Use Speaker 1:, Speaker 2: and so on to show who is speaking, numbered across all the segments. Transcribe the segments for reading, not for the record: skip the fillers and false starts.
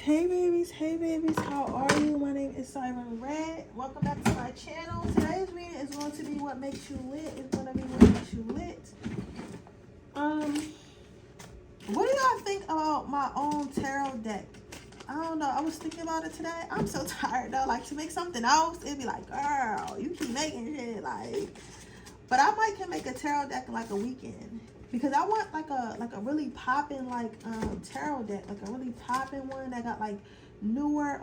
Speaker 1: Hey babies, how are you? My name is Siren Red. Welcome back to my channel. Today's reading is going to be what makes you lit. It's going to be what makes you lit. What do y'all think about my own tarot deck? I don't know. I was thinking about it today. I'm so tired though. Like, to make something else, it'd be like, girl, you keep making shit. Like, but I might can make a tarot deck in like a weekend. Because I want like a really popping like tarot deck, like a really popping one that got like newer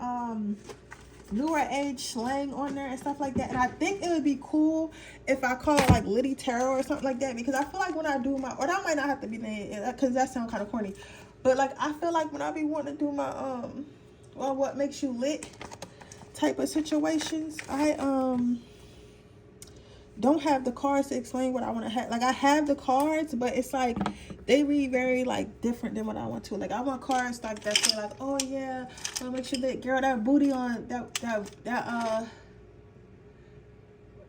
Speaker 1: age slang on there and stuff like that. And I think it would be cool if I call it like Liddy Tarot or something like that, because I feel like when I do my, or that might not have to be named because that sounds kind of corny, but like I feel like when I be wanting to do my well, what makes you lit type of situations, I don't have the cards to explain what I want to have. Like, I have the cards, but it's like they read very like different than what I want to. Like, I want cards like that say like, oh yeah, I'll make sure that girl, that booty on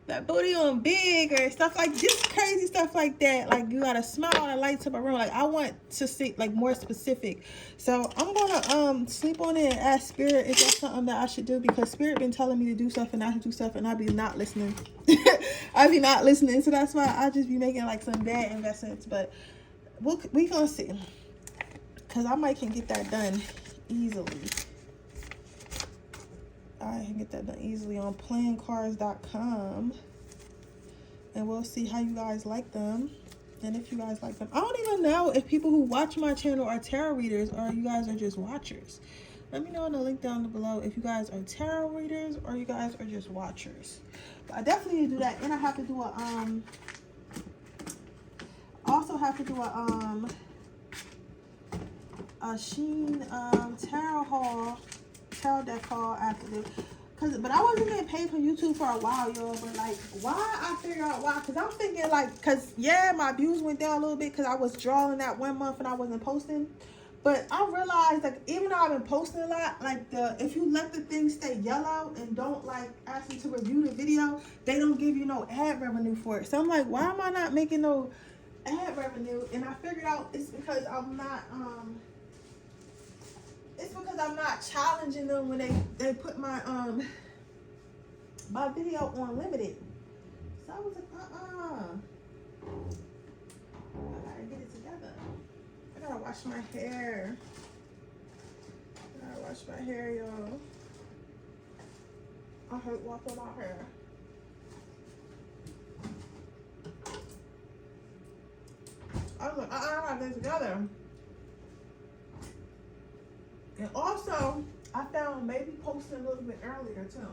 Speaker 1: that booty on big, or stuff like just crazy stuff like that. Like, you gotta smile and lights up a room. Like, I want to see like more specific. So I'm gonna sleep on it and ask Spirit if that's something that I should do, because Spirit been telling me to do stuff and not to do stuff, and I be not listening. I be not listening. So that's why I just be making like some bad investments. But we gonna see, because I might can get that done easily. I can get that done easily on playingcards.com, and we'll see how you guys like them, and if you guys like them. I don't even know if people who watch my channel are tarot readers or you guys are just watchers. Let me know in the link down below if you guys are tarot readers or you guys are just watchers. But I definitely need to do that, and I have to do a also have to do a Sheen tarot deck haul after this. But I wasn't getting paid from YouTube for a while, y'all. But like, why? I figure out why. Because I'm thinking like, because yeah, my views went down a little bit because I was drawing that 1 month and I wasn't posting. But I realized, like, even though I've been posting a lot, like, if you let the thing stay yellow and don't like ask you to review the video, they don't give you no ad revenue for it. So I'm like, why am I not making no ad revenue? And I figured out it's because I'm not challenging them when they put my my video on limited. So I was like, I gotta get it together. I gotta wash my hair. Y'all. I hate washing my hair. I was like, I gotta get it together. And also, I found maybe posting a little bit earlier too.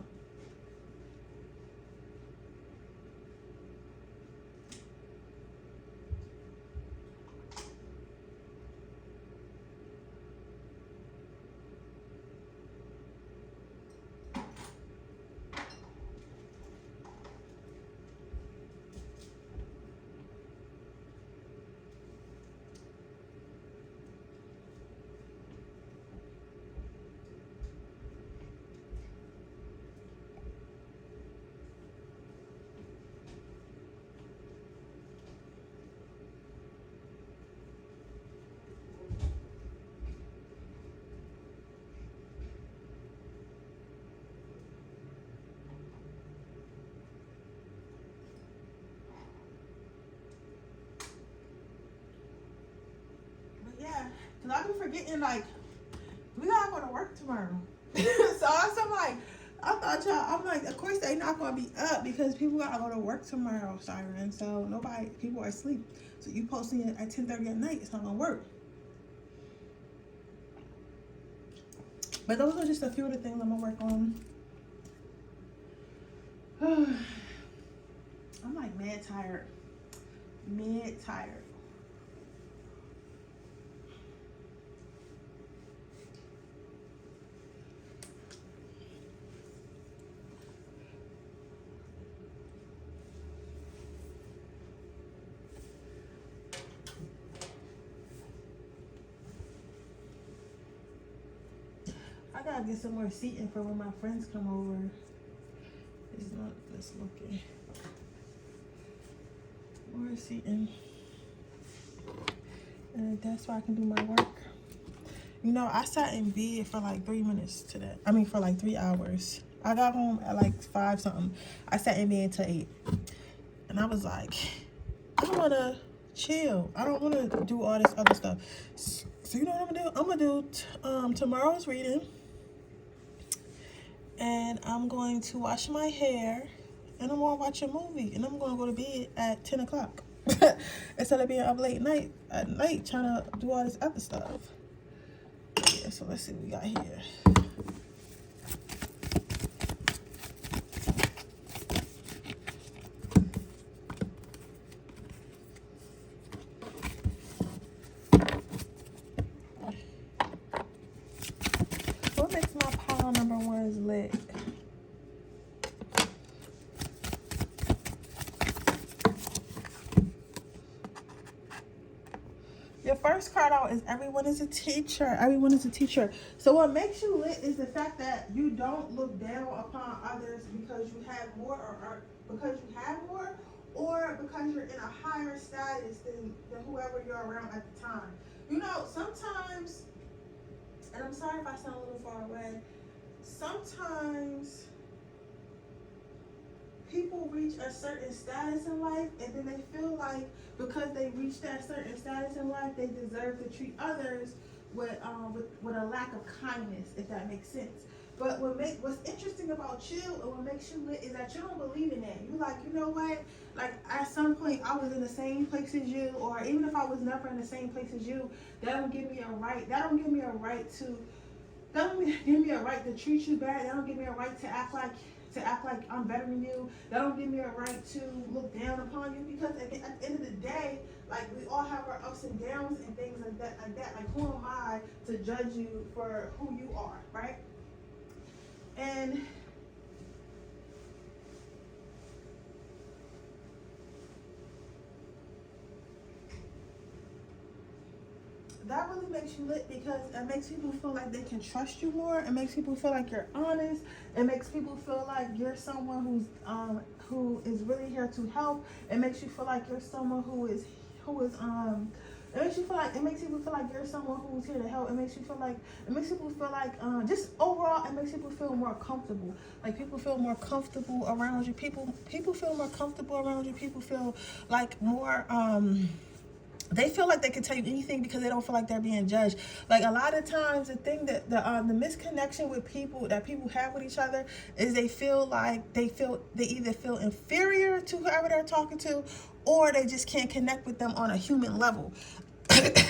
Speaker 1: Yeah, because I be forgetting, like, we gotta go to work tomorrow. So I'm like, I thought y'all, I'm like, of course they not gonna be up because people gotta go to work tomorrow, Siren. So people are asleep. So you posting it at 10:30 at night, it's not gonna work. But those are just a few of the things I'm gonna work on. I'm like mad tired. I gotta get some more seating for when my friends come over. It's not this looking. More seating. And that's why I can do my work. You know, I sat in bed for like 3 minutes today. I mean, for like 3 hours. I got home at like 5 something. I sat in bed till 8. And I was like, I want to chill. I don't want to do all this other stuff. So you know what I'm going to do? I'm going to do tomorrow's reading. And I'm going to wash my hair. And I'm going to watch a movie. And I'm going to go to bed at 10 o'clock. Instead of being up late night at night trying to do all this other stuff. Yeah, so let's see what we got here. What makes my pile number 1's lit? Your first card out is everyone is a teacher. Everyone is a teacher. So what makes you lit is the fact that you don't look down upon others because you have more or because you have more or because you're in a higher status than whoever you're around at the time. You know, sometimes, and I'm sorry if I sound a little far away, sometimes people reach a certain status in life and then they feel like because they reach that certain status in life, they deserve to treat others with a lack of kindness, if that makes sense. But what's interesting about you and what makes you lit is that you don't believe in that. You like, you know what? Like at some point I was in the same place as you, or even if I was never in the same place as you, that don't give me a right to treat you bad. That don't give me a right to act like I'm better than you. That don't give me a right to look down upon you, because at the end of the day, like we all have our ups and downs and things like that. Like who am I to judge you for who you are, right? And that really makes you lit because it makes people feel like they can trust you more. It makes people feel like you're honest. It makes people feel like you're someone who is really here to help. It makes you feel like you're someone it makes people feel like you're someone who's here to help. It makes people feel like just overall it makes people feel more comfortable. Like people feel more comfortable around you. People feel more comfortable around you. People feel like more they feel like they can tell you anything because they don't feel like they're being judged. Like a lot of times, the thing that the misconnection with people have with each other is they either feel inferior to whoever they're talking to, or they just can't connect with them on a human level.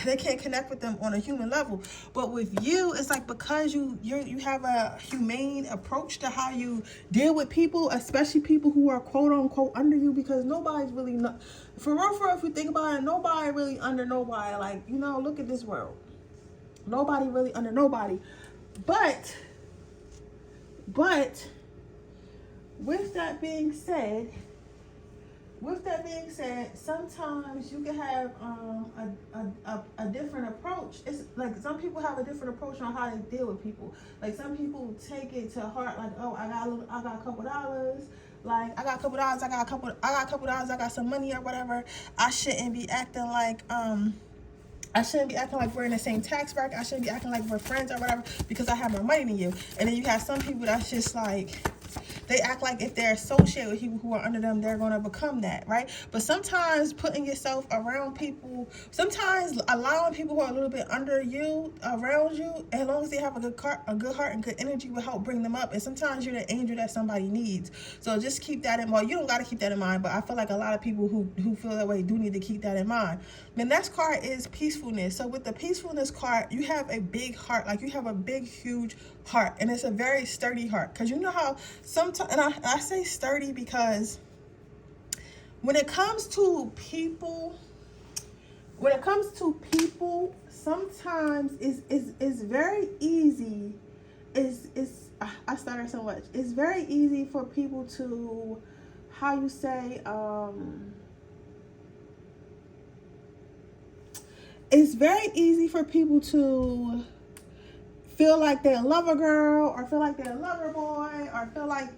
Speaker 1: They can't connect with them on a human level. But with you, it's like because you have a humane approach to how you deal with people, especially people who are quote unquote under you, because nobody's really not for real, if you think about it, nobody really under nobody. Like, you know, look at this world. Nobody really under nobody. But with that being said, sometimes you can have a different approach. It's like some people have a different approach on how they deal with people. Like some people take it to heart, like, oh, I got a couple dollars. Like I got a couple dollars, I got some money or whatever. I shouldn't be acting like we're in the same tax bracket. I shouldn't be acting like we're friends or whatever because I have more money than you. And then you have some people that's just like, they act like if they're associated with people who are under them, they're going to become that, right? But sometimes putting yourself around people, sometimes allowing people who are a little bit under you, around you, as long as they have a good heart and good energy, will help bring them up. And sometimes you're the angel that somebody needs. So just keep that in mind. Well, you don't got to keep that in mind, but I feel like a lot of people who feel that way do need to keep that in mind. The next card is peacefulness. So with the peacefulness card, you have a big heart. Like you have a big, huge heart. And it's a very sturdy heart. Because you know how sometimes, and I say sturdy because when it comes to people, sometimes it's very easy. I started so much. It's very easy for people to, how you say, it's very easy for people to feel like they love a girl, or feel like they love a boy, or feel like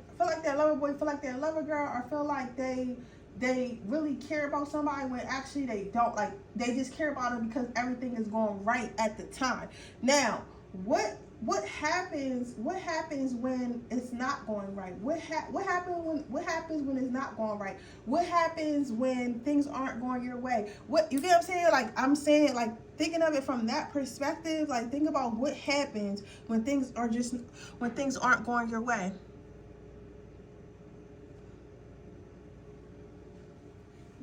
Speaker 1: they love a boy, feel like they love a girl, or feel like they they really care about somebody when actually they don't. Like, they just care about them because everything is going right at the time. Now, what happens when it's not going right? What happens when it's not going right? What happens when things aren't going your way? What, you get what I'm saying? Like, I'm saying, like, thinking of it from that perspective, like, think about what happens when things aren't going your way.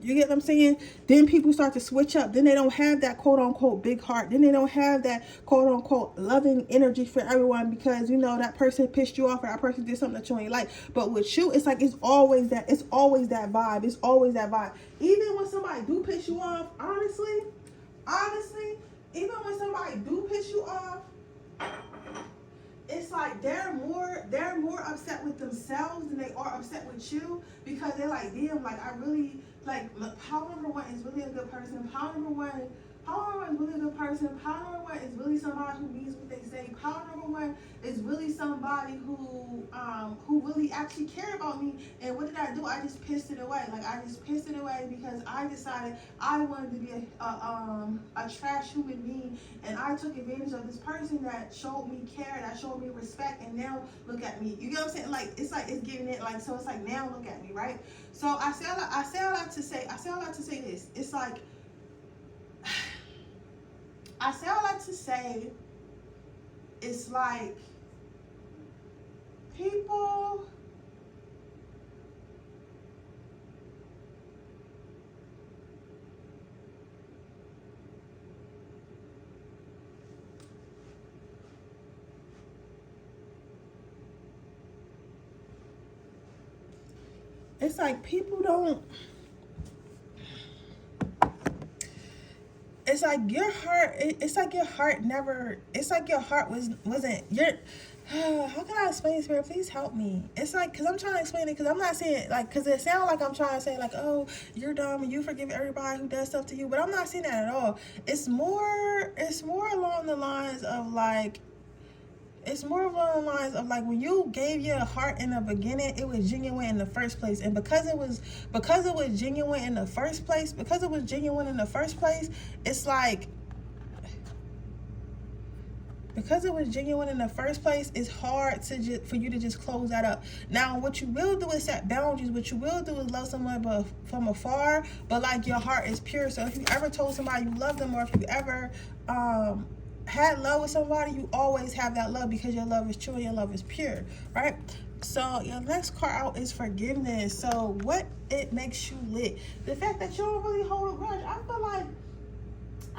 Speaker 1: You get what I'm saying? Then people start to switch up. Then they don't have that quote unquote big heart. Then they don't have that quote unquote loving energy for everyone because, you know, that person pissed you off or that person did something that you ain't like. But with you, it's like it's always that vibe. It's always that vibe. Even when somebody do piss you off, honestly, even when somebody do piss you off, it's like they're more upset with themselves than they are upset with you, because they're like, damn, like, I really, like, Power number one is really a good person. Power number one is really a good person. Power number one is really somebody who means what they say. Power number one is really somebody who really actually care about me. And what did I do? I just pissed it away. Like, I just pissed it away because I decided I wanted to be a trash human being, and I took advantage of this person that showed me care, that showed me respect, and now look at me. You get what I'm saying? Like, it's giving it, like, so it's like, now look at me, right? So I say all that to say this. It's like, I say all that to say, it's like, people, it's like people don't, it's like your heart, it's like your heart never, it's like your heart wasn't your, how can I explain this, Spirit? Please help me. It's like, because I'm trying to explain it, because I'm not saying, like, because it sounds like I'm trying to say, like, oh, you're dumb and you forgive everybody who does stuff to you, but I'm not saying that at all. It's more along the lines of, like, when you gave your heart in the beginning, it was genuine in the first place. And because it was genuine in the first place, it's like, because it was genuine in the first place, it's hard for you to just close that up. Now, what you will do is set boundaries. What you will do is love someone from afar, but like your heart is pure. So if you ever told somebody you love them, or if you ever had love with somebody, you always have that love because your love is true and your love is pure, right? So your next card out is forgiveness. So what it makes you lit? The fact that you don't really hold a grudge. I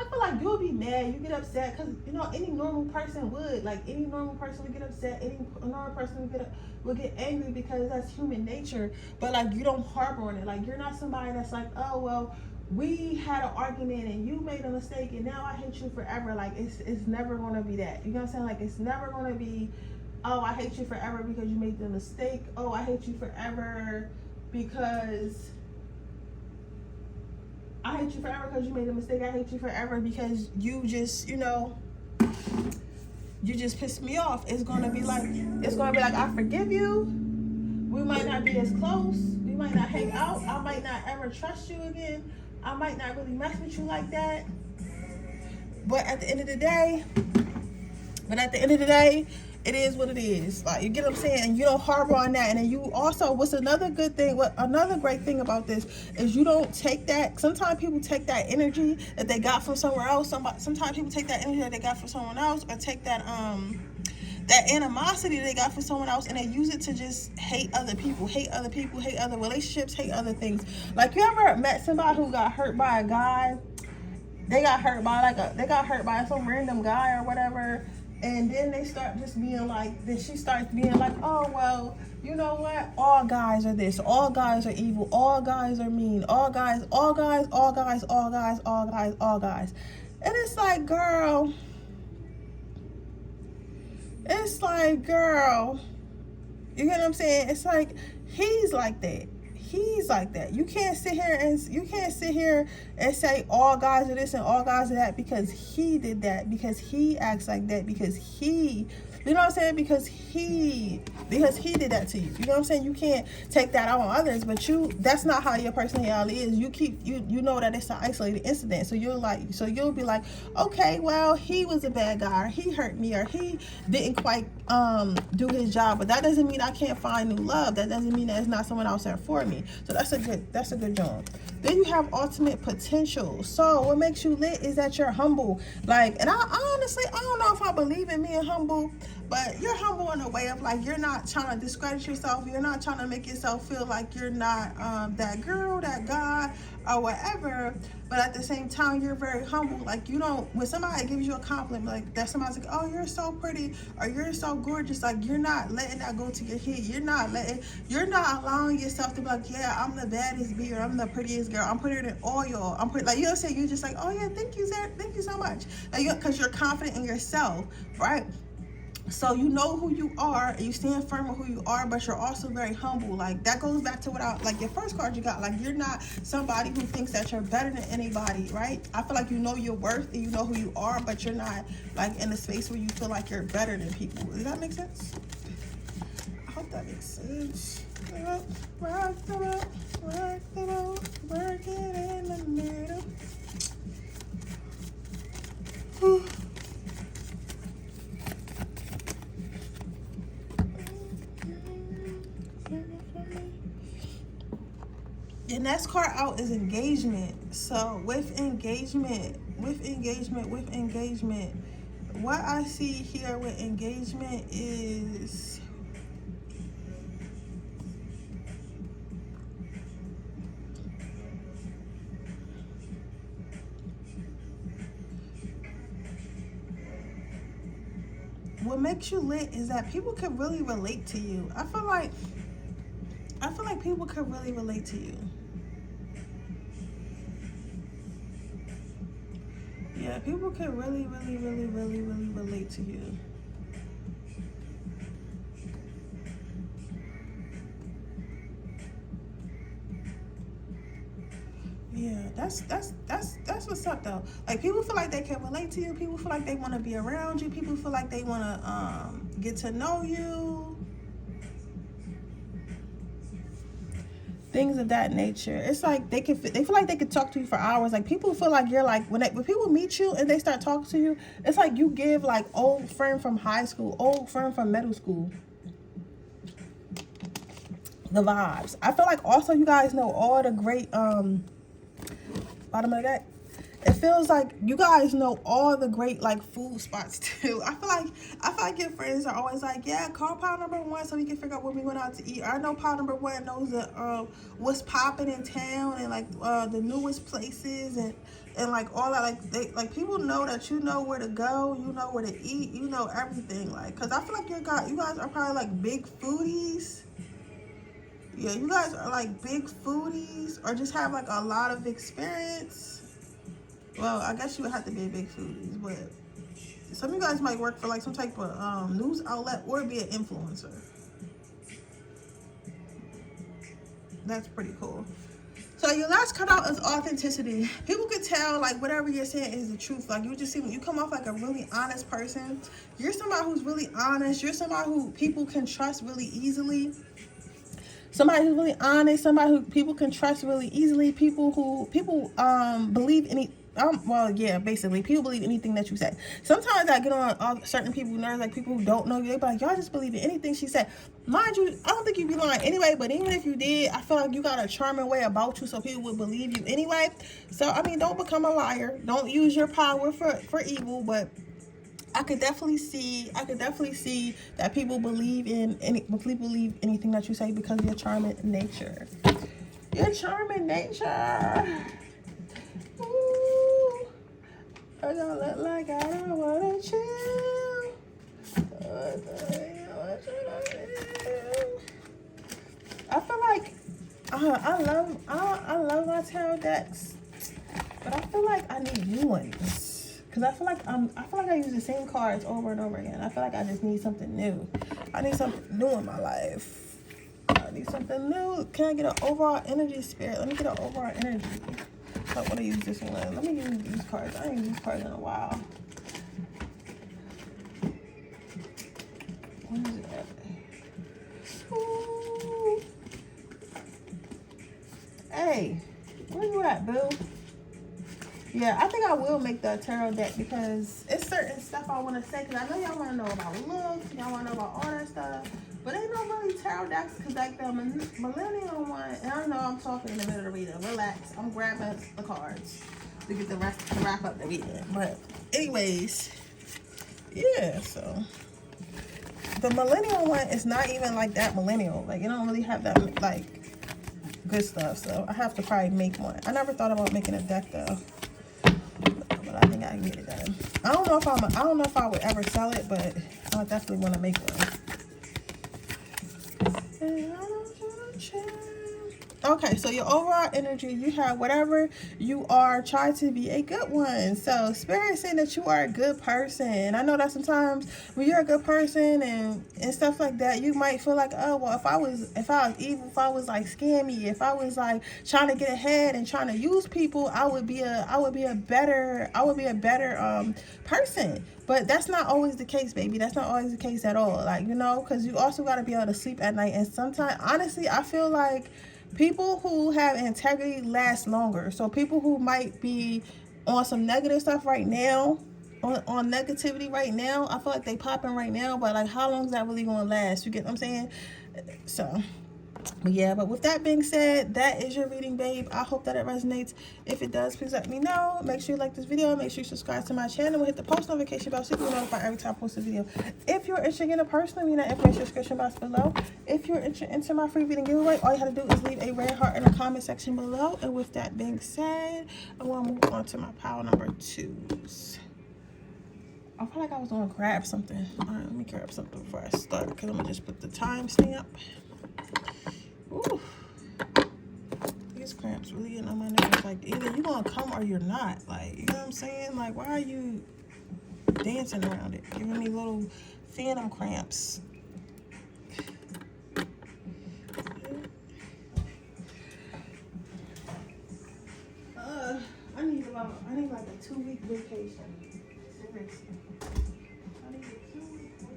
Speaker 1: feel like you'll be mad, you get upset, because, you know, any normal person would. Like, any normal person would get upset, any normal person would get angry, because that's human nature. But, like, you don't harbor on it. Like, you're not somebody that's like, oh, well, we had an argument and you made a mistake and now I hate you forever. Like, it's never going to be that. You know what I'm saying? Like, it's never going to be, oh, I hate you forever because you made the mistake. Oh, I hate you forever because you made a mistake. I hate you forever because you just, you know, you just pissed me off. It's gonna be like, I forgive you. We might not be as close. We might not hang out. I might not ever trust you again. I might not really mess with you like that. But at the end of the day, it is what it is. Like, you get what I'm saying? And you don't harbor on that. And then you also, another great thing about this is you don't take that. Sometimes people take that energy that they got from somewhere else. Sometimes people take that energy that they got from someone else, or take that animosity they got from someone else, and they use it to just hate other people, hate other relationships, hate other things. Like, you ever met somebody who got hurt by a guy? They got hurt by some random guy or whatever. And then they start just being like, then she starts being like, oh, well, you know what? All guys are this. All guys are evil. All guys are mean. All guys. And it's like, girl. You get what I'm saying? It's like, he's like that. You can't sit here and say all guys are this and all guys are that because he did that, because he acts like that, because he You know what I'm saying? Because he did that to you. You know what I'm saying? You can't take that out on others, but that's not how your personality is. You know that it's an isolated incident. So you'll be like, okay, well, he was a bad guy, or he hurt me, or he didn't quite do his job. But that doesn't mean I can't find new love. That doesn't mean that it's not someone else there for me. So that's a good job. Then you have ultimate potential. So what makes you lit is that you're humble. Like, and I honestly, I don't know if I believe in being humble, but you're humble in a way of like, you're not trying to discredit yourself. You're not trying to make yourself feel like you're not that girl, that guy, or whatever. But at the same time, you're very humble. Like, you don't, when somebody gives you a compliment, like that somebody's like, oh, you're so pretty, or you're so gorgeous, like you're not letting that go to your head. You're not allowing yourself to be like, yeah, I'm the baddest bee, or I'm the prettiest girl. I'm prettier than oil. I'm pretty, like, you know what I'm saying? You're just like, oh yeah, thank you, Sarah. Thank you so much. Like, because you're confident in yourself, right? So you know who you are, and you stand firm with who you are, but you're also very humble. Like, that goes back to like your first card you got. Like, you're not somebody who thinks that you're better than anybody, right? I feel like you know your worth and you know who you are, but you're not like in a space where you feel like you're better than people. Does that make sense? I hope that makes sense. Rock the boat, work it in the middle. The next card out is engagement. So with engagement, what I see here with engagement is what makes you lit is that people can really relate to you. I feel like people can really relate to you. Yeah, people can really relate to you. Yeah, that's what's up though. Like, people feel like they can relate to you. People feel like they want to be around you. People feel like they want to get to know you. Things of that nature. It's like they feel like they could talk to you for hours. Like, people feel like you're like, when people meet you and they start talking to you, it's like you give like old friend from high school, old friend from middle school the vibes. I feel like also you guys know all the great bottom of that. It feels like you guys know all the great like food spots too. I feel like your friends are always like, yeah, call pile number 1 so we can figure out when we went out to eat. Or I know pile number 1 knows the what's popping in town, and like the newest places, and like all that. Like people know that you know where to go, you know where to eat, you know everything. Like, cause I feel like you guys are probably like big foodies. Yeah, you guys are like big foodies, or just have like a lot of experience. Well, I guess you would have to be a big foodie, but some of you guys might work for like some type of news outlet or be an influencer. That's pretty cool. So your last cutout is authenticity. People can tell like whatever you're saying is the truth. Like, you just see when you come off like a really honest person. You're somebody who's really honest. You're somebody who people can trust really easily. Somebody who's really honest. Somebody who people can trust really easily. People believe any. Well, yeah, basically, people believe anything that you say. Sometimes I get on certain people's nerves, like people who don't know you. They be like, y'all just believe in anything she said. Mind you, I don't think you'd be lying anyway, but even if you did, I feel like you got a charming way about you, so people would believe you anyway. So, I mean, don't become a liar. Don't use your power for evil, but I could definitely see that people believe anything that you say because of your charming nature. Your charming nature. Ooh, I don't look like I don't wanna chill. I feel like I love my tarot decks, but I feel like I need new ones, because I feel like I use the same cards over and over again. I feel like I just need something new. I need something new in my life. I need something new. Can I get an overall energy, spirit? Let me get an overall energy. I want to use this one. Let me use these cards. I ain't used these cards in a while. Where's it at? Ooh. Hey, where you at, boo? Yeah, I think I will make the tarot deck because it's certain stuff I want to say. Because I know y'all want to know about looks, y'all want to know about all that stuff. But ain't no really tarot decks because like the millennial one, and I know I'm talking in the middle of the reading. Relax, I'm grabbing the cards to get the rest to wrap up the reading. But anyways, yeah, so the millennial one is not even like that millennial. Like, it don't really have that like good stuff. So I have to probably make one. I never thought about making a deck though. But I think I can get it done. I don't know if I would ever sell it, but I definitely want to make one. Okay, so your overall energy, you have whatever you are, try to be a good one. So Spirit saying that you are a good person. I know that sometimes when you're a good person and stuff like that, you might feel like, oh well, if I was evil, if I was like scammy, if I was like trying to get ahead and trying to use people, I would be a better person. But that's not always the case, baby. That's not always the case at all. Like, you know, because you also got to be able to sleep at night. And sometimes, honestly, I feel like people who have integrity last longer. So people who might be on some negative stuff right now, on negativity right now, I feel like they popping right now. But like, how long is that really going to last? You get what I'm saying? So yeah, but with that being said, that is your reading, babe. I hope that it resonates. If it does, please let me know. Make sure you like this video. Make sure you subscribe to my channel. Hit the post notification bell so you can be notified every time I post a video. If you're interested in a personal reading, information description box below. If you're interested in my free reading giveaway, all you have to do is leave a red heart in the comment section below. And with that being said, I want to move on to my pile number 2s. I feel like I was going to grab something. All right, let me grab something before I start because I'm going to just put the timestamp. Ooh, these cramps really getting on my nerves. Like, either you're gonna come or you're not. Like, you know what I'm saying? Like, why are you dancing around it? Giving me little phantom cramps. I need like a 2-week vacation. Seriously. I need a 2-week vacation.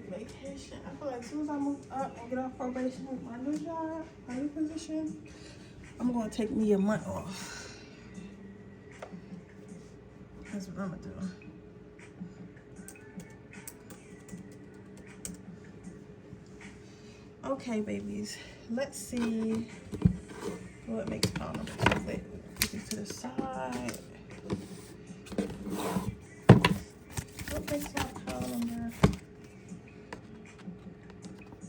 Speaker 1: Vacation. I feel like as soon as I move up and get off probation with my new job, my new position, I'm going to take me a month off. That's what I'm going to do. Okay, babies. Let's see what makes pile number 2 lit. Put these to the side. What makes my pile number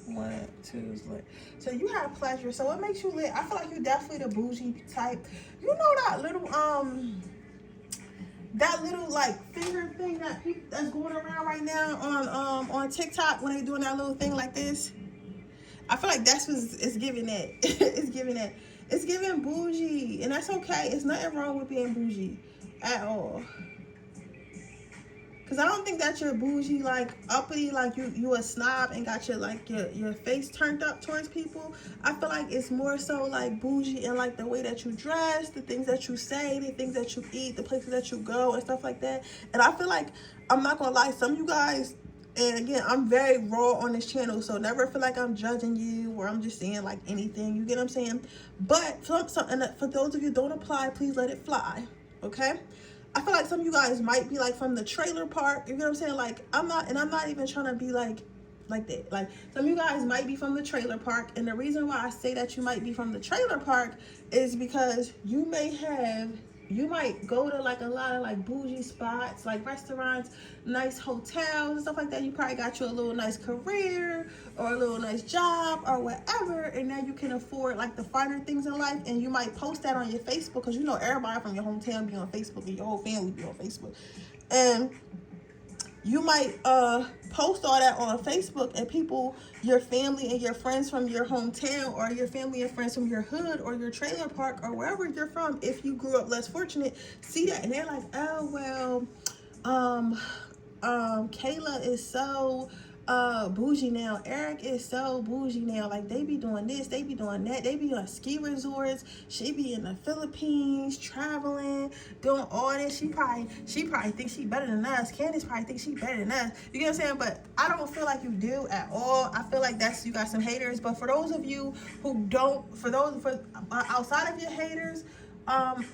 Speaker 1: 1, 2 is lit? So you have pleasure. So what makes you lit? I feel like you're definitely the bougie type. You know that little like finger thing that's going around right now on TikTok when they doing that little thing like this. I feel like that's what it's giving that. It's giving that. It's giving bougie, and that's okay. It's nothing wrong with being bougie at all. Cause I don't think that you're bougie, like uppity, like you a snob and got your face turned up towards people. I feel like it's more so like bougie and like the way that you dress, the things that you say, the things that you eat, the places that you go and stuff like that. And I feel like, I'm not gonna lie, some of you guys, and again, I'm very raw on this channel, so never feel like I'm judging you or I'm just saying like anything. You get what I'm saying? But for those of you who don't apply, please let it fly. Okay? I feel like some of you guys might be like from the trailer park. You know what I'm saying? Like, I'm not even trying to be like that. Like, some of you guys might be from the trailer park. And the reason why I say that you might be from the trailer park is because you might go to like a lot of like bougie spots, like restaurants, nice hotels and stuff like that. You probably got you a little nice career or a little nice job or whatever, and now you can afford like the finer things in life, and you might post that on your Facebook because you know everybody from your hometown be on Facebook and your whole family be on Facebook. And you might post all that on Facebook, and people, your family and your friends from your hometown, or your family and friends from your hood or your trailer park or wherever you're from, if you grew up less fortunate, see that and they're like, oh well, Kayla is so bougie now. Eric is so bougie now. Like, they be doing this, they be doing that, they be on ski resorts. She be in the Philippines traveling, doing all this. She probably thinks she better than us. Candace probably thinks she better than us. You get what I'm saying? But I don't feel like you do at all. I feel like that's, you got some haters. But for those of you who don't, for outside of your haters,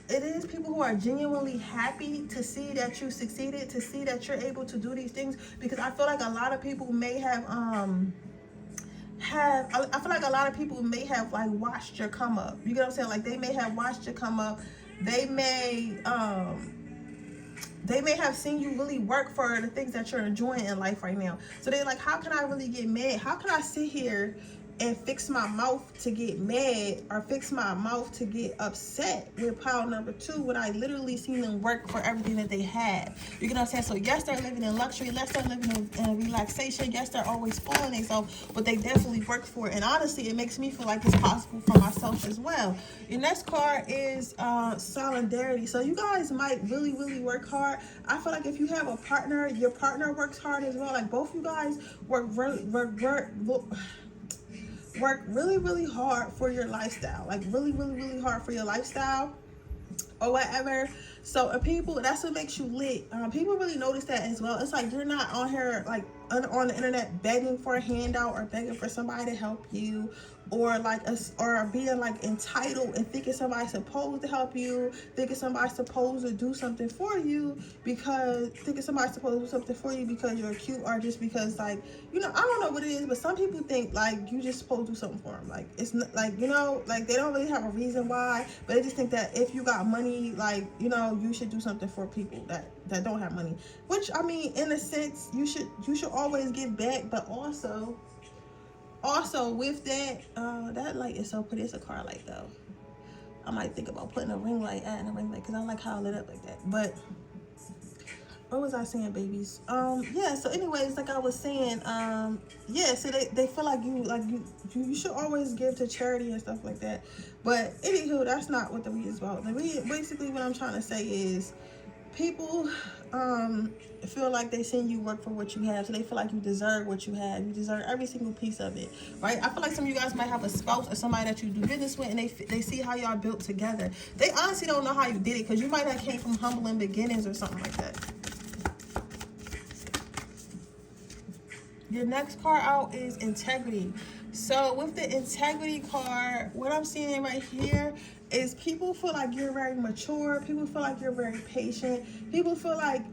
Speaker 1: it is people who are genuinely happy to see that you succeeded, to see that you're able to do these things, because I feel like a lot of people may have I feel like a lot of people may have like watched your come up. You get what I'm saying? Like, they may have watched your come up. They may have seen you really work for the things that you're enjoying in life right now. So they're like, how can I really get mad? How can I sit here and fix my mouth to get mad, or fix my mouth to get upset with pile number 2 when I literally seen them work for everything that they have? You get what I'm saying? So yes, they're living in luxury. Yes, they're living in relaxation. Yes, they're always fooling themselves, but they definitely work for it. And honestly, it makes me feel like it's possible for myself as well. Your next card is solidarity. So you guys might really, really work hard. I feel like if you have a partner, your partner works hard as well. Like, both you guys work really, really hard for your lifestyle. Like, really, really, really hard for your lifestyle or whatever. So people, that's what makes you lit. People really notice that as well. It's like, you're not on here like on the internet begging for a handout or begging for somebody to help you, or like or being like entitled and thinking somebody's supposed to help you, thinking somebody's supposed to do something for you because you're cute, or just because, like, you know, I don't know what it is, but some people think like you just supposed to do something for them. Like, it's not like, you know, like they don't really have a reason why, but they just think that if you got money, like, you know, you should do something for people that don't have money. Which, I mean, in a sense, you should always give back, but also with that, that light is so pretty. It's a car light though. I might think about putting a ring light, adding a ring light, because I like how it lit up like that. But what was I saying, babies? Yeah, so anyways, like I was saying, yeah, so they feel like you should always give to charity and stuff like that. But anywho, that's not what the read is about. The read, basically what I'm trying to say is, people feel like they seen you work for what you have, so they feel like you deserve what you have. You deserve every single piece of it, right? I feel like some of you guys might have a spouse or somebody that you do business with, and they see how y'all built together. They honestly don't know how you did it, because you might have came from humbling beginnings or something like that. Your next card out is integrity. So with the integrity card, what I'm seeing right here is people feel like you're very mature. People feel like you're very patient. People feel like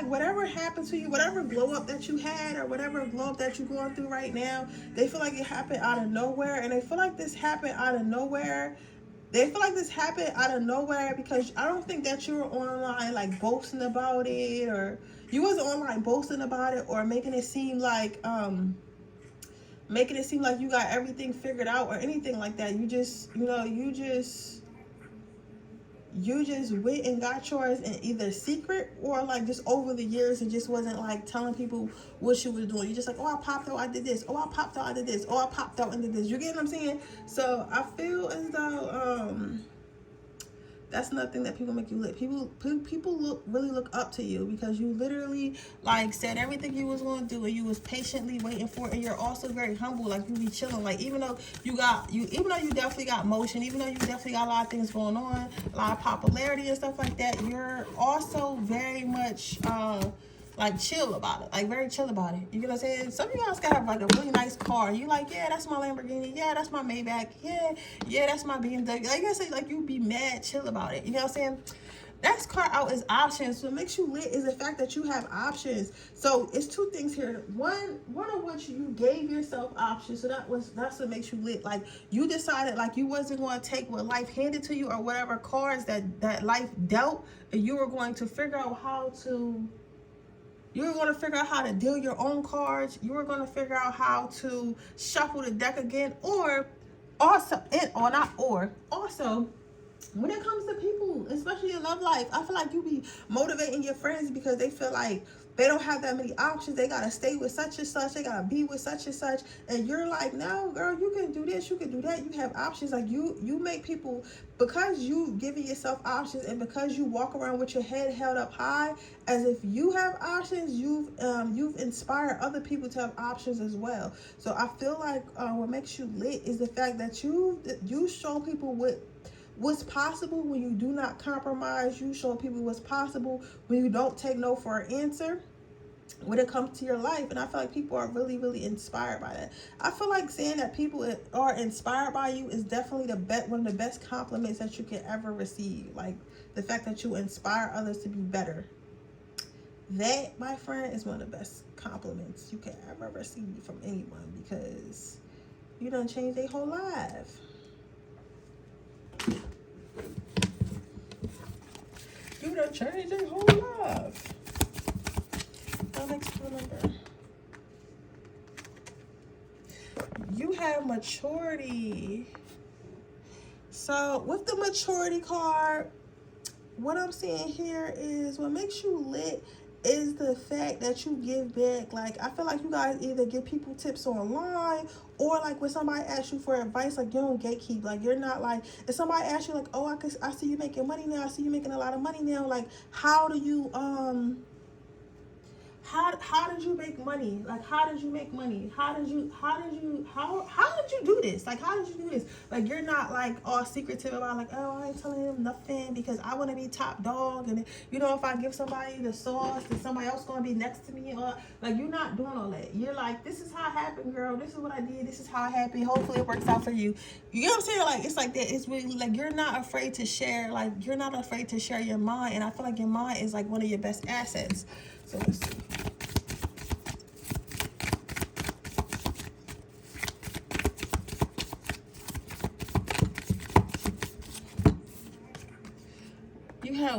Speaker 1: whatever happened to you, whatever glow up that you had, or whatever glow up that you're going through right now, they feel like it happened out of nowhere. And they feel like this happened out of nowhere. Because I don't think that you were online like boasting about it, or you wasn't online boasting about it, or making it seem like you got everything figured out or anything like that. You just went and got yours in either secret or like just over the years, and just wasn't like telling people what you were doing. You just like, oh, I popped out, I did this. Oh, I popped out, I did this. Oh, I popped out and did this. You get what I'm saying? So I feel as though that's another thing that people make you lit. People really look up to you, because you literally like said everything you was going to do, and you was patiently waiting for it. And you're also very humble. Like, you be chilling. Like, even though you definitely got motion, even though you definitely got a lot of things going on, a lot of popularity and stuff like that, you're also very much like chill about it, like very chill about it. You get what I'm saying? Some of you guys have like a really nice car. You like, yeah, that's my Lamborghini. Yeah, that's my Maybach. Yeah, that's my BMW. Like, I say, like, you be mad chill about it. You know what I'm saying? Next card out is options. So what makes you lit is the fact that you have options. So it's two things here. One of which you gave yourself options. So that's what makes you lit. Like, you decided like you wasn't going to take what life handed to you, or whatever cards that life dealt, and you were going to figure out how to deal your own cards. You were going to figure out how to shuffle the deck again. Also, when it comes to people, especially in love life, I feel like you be motivating your friends, because they feel like they don't have that many options. They gotta stay with such and such. They gotta be with such and such. And you're like, no, girl, you can do this. You can do that. You have options. Like you make people, because you giving yourself options, and because you walk around with your head held up high, as if you have options, you've inspired other people to have options as well. So I feel like what makes you lit is the fact that you show people what's possible when you do not compromise. You show people what's possible when you don't take no for an answer when it comes to your life. And I feel like people are really, really inspired by that. I feel like saying that people are inspired by you is definitely one of the best compliments that you can ever receive. Like the fact that you inspire others to be better. That, my friend, is one of the best compliments you can ever receive from anyone, because you done changed their whole life. You done changed their whole life. That makes me remember. You have maturity. So with the maturity card, what I'm seeing here is what makes you lit is the fact that you give back. Like, I feel like you guys either give people tips online, or like when somebody asks you for advice, like you don't gatekeep. Like you're not like, if somebody asks you like, oh, I see you making money now, I see you making a lot of money now, like how do you how did you make money? Like, how did you make money? How did you do this? Like, how did you do this? Like, you're not like all secretive about like, oh, I ain't telling them nothing because I want to be top dog. And you know, if I give somebody the sauce, then somebody else going to be next to me. Or like, you're not doing all that. You're like, this is how it happened, girl. This is what I did. This is how it happened. Hopefully it works out for you. You know what I'm saying? Like, it's like that. It's really like, you're not afraid to share. Like, you're not afraid to share your mind. And I feel like your mind is like one of your best assets. So let's see.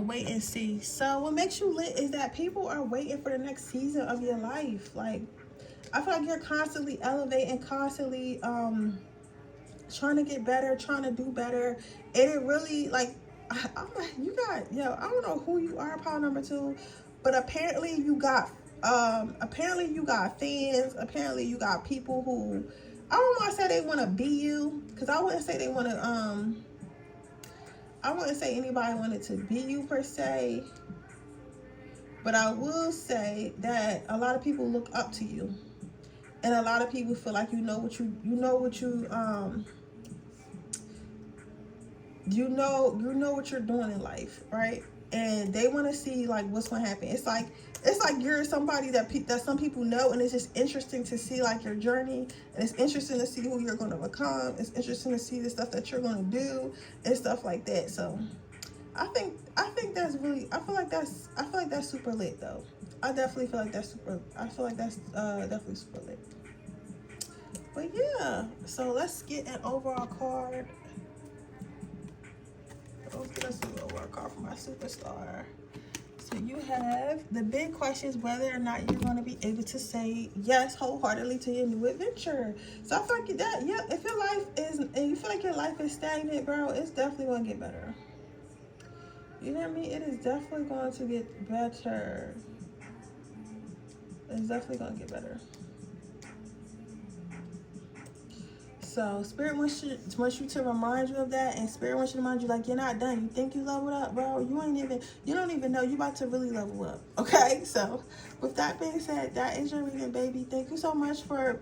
Speaker 1: Wait and see. So what makes you lit is that people are waiting for the next season of your life. Like, I feel like you're constantly elevating, constantly trying to get better, trying to do better. And it really, like, I'm like, you got, yo, I don't know who you are, pile number 2, but apparently you got fans. Apparently you got people who, I don't want to say they want to be you, because I wouldn't say they want to I wouldn't say anybody wanted to be you per se, but I will say that a lot of people look up to you, and a lot of people feel like you know what you're doing in life, right? And they want to see like what's going to happen. It's like you're somebody that some people know, and it's just interesting to see like your journey, and it's interesting to see who you're going to become. It's interesting to see the stuff that you're going to do and stuff like that. So I think that's really, I feel like that's super lit though. I definitely feel like that's definitely super lit. But yeah, so let's get an overall card. Let's get us an overall card for my superstar. So you have the big question is whether or not you're going to be able to say yes wholeheartedly to your new adventure. So I feel like that, yeah, if your life is, and you feel like your life is stagnant, bro, it's definitely going to get better. You know what I mean? It is definitely going to get better. It's definitely going to get better. So Spirit wants you to remind you of that, and Spirit wants you to remind you like you're not done. You think you leveled up, bro? You don't even know you about to really level up. Okay, so with that being said, that is your reading, baby. Thank you so much for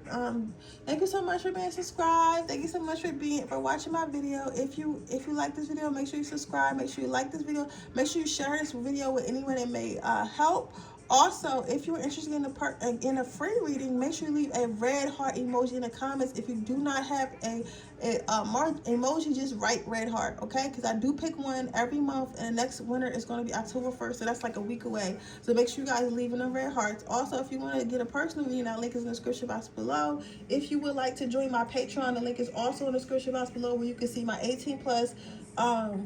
Speaker 1: being subscribed. Thank you so much for watching my video. If you like this video, make sure you subscribe. Make sure you like this video. Make sure you share this video with anyone that may help. Also, if you're interested in a free reading, make sure you leave a red heart emoji in the comments. If you do not have a emoji, just write red heart, okay? Because I do pick one every month, and the next winner is going to be October 1st, so that's like a week away. So make sure you guys leave in the red hearts. Also, if you want to get a personal reading, that link is in the description box below. If you would like to join my Patreon, the link is also in the description box below, where you can see my 18+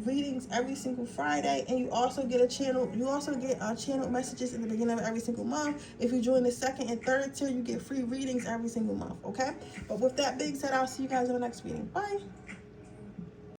Speaker 1: readings every single Friday, and you also get channel messages in the beginning of every single month. If you join the 2nd and 3rd tier, you get free readings every single month, okay? But with that being said, I'll see you guys in the next reading. Bye.